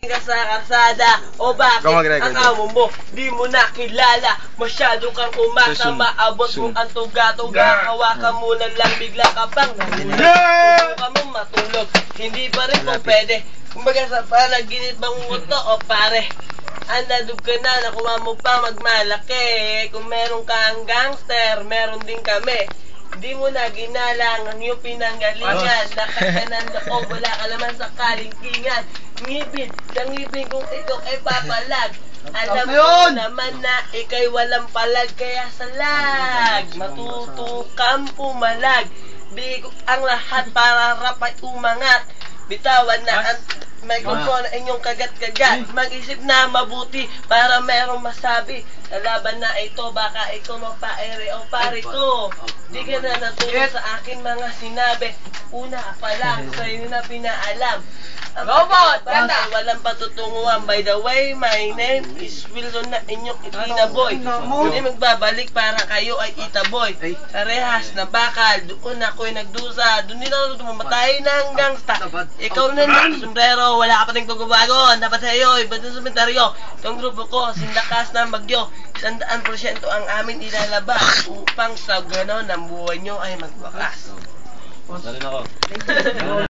ka sa karsada o bakit ang amo mo di mo nakilala, masyado kang umasa, maabot mo ang tuga-tuga, hawakan mo na lang bigla ka bang tulog ka mo matulog, hindi pa rin po pwede, kumbaga sa panaginip bang muto o pare, andadog ka na, nakuha mo pa magmalaki, kung meron kang gangster, meron din kami. Di mo na ginalang ang iyong pinanggalingan. Lakas ka ng loob, wala ka naman sa kalingkingan. Ngipin, sa ngipin kung ikaw ay papalag. Alam mo naman na ikay walang palag, kaya salag. Matutukang pumalag. Di ang lahat para rapay umangat. Bitawan na ang microphone na inyong kagat-kagat. Mag-isip na mabuti para merong masabi. Sa laban na ito, baka ikaw mapaere o pare ko. Di ka na natulong sa akin mga sinabi. Una pa lang, sa'yo na pinaalam. Ang pagkakapag walang patutunguhan. By the way, my name is Wilson na inyong itinaboy. Hindi magbabalik para kayo ay itaboy. Parehas na bakal, doon ako'y nagdusa. Doon din ako tumamatay ng gangsta. Ikaw na sombrero, wala ka pa rin pagbabago. Dapat sa'yo, iba din sa sementeryo. Itong grupo ko, sindakas na bagyo. 100% ang amin ilalabas upang sa ganon ang buhay nyo ay magwakas.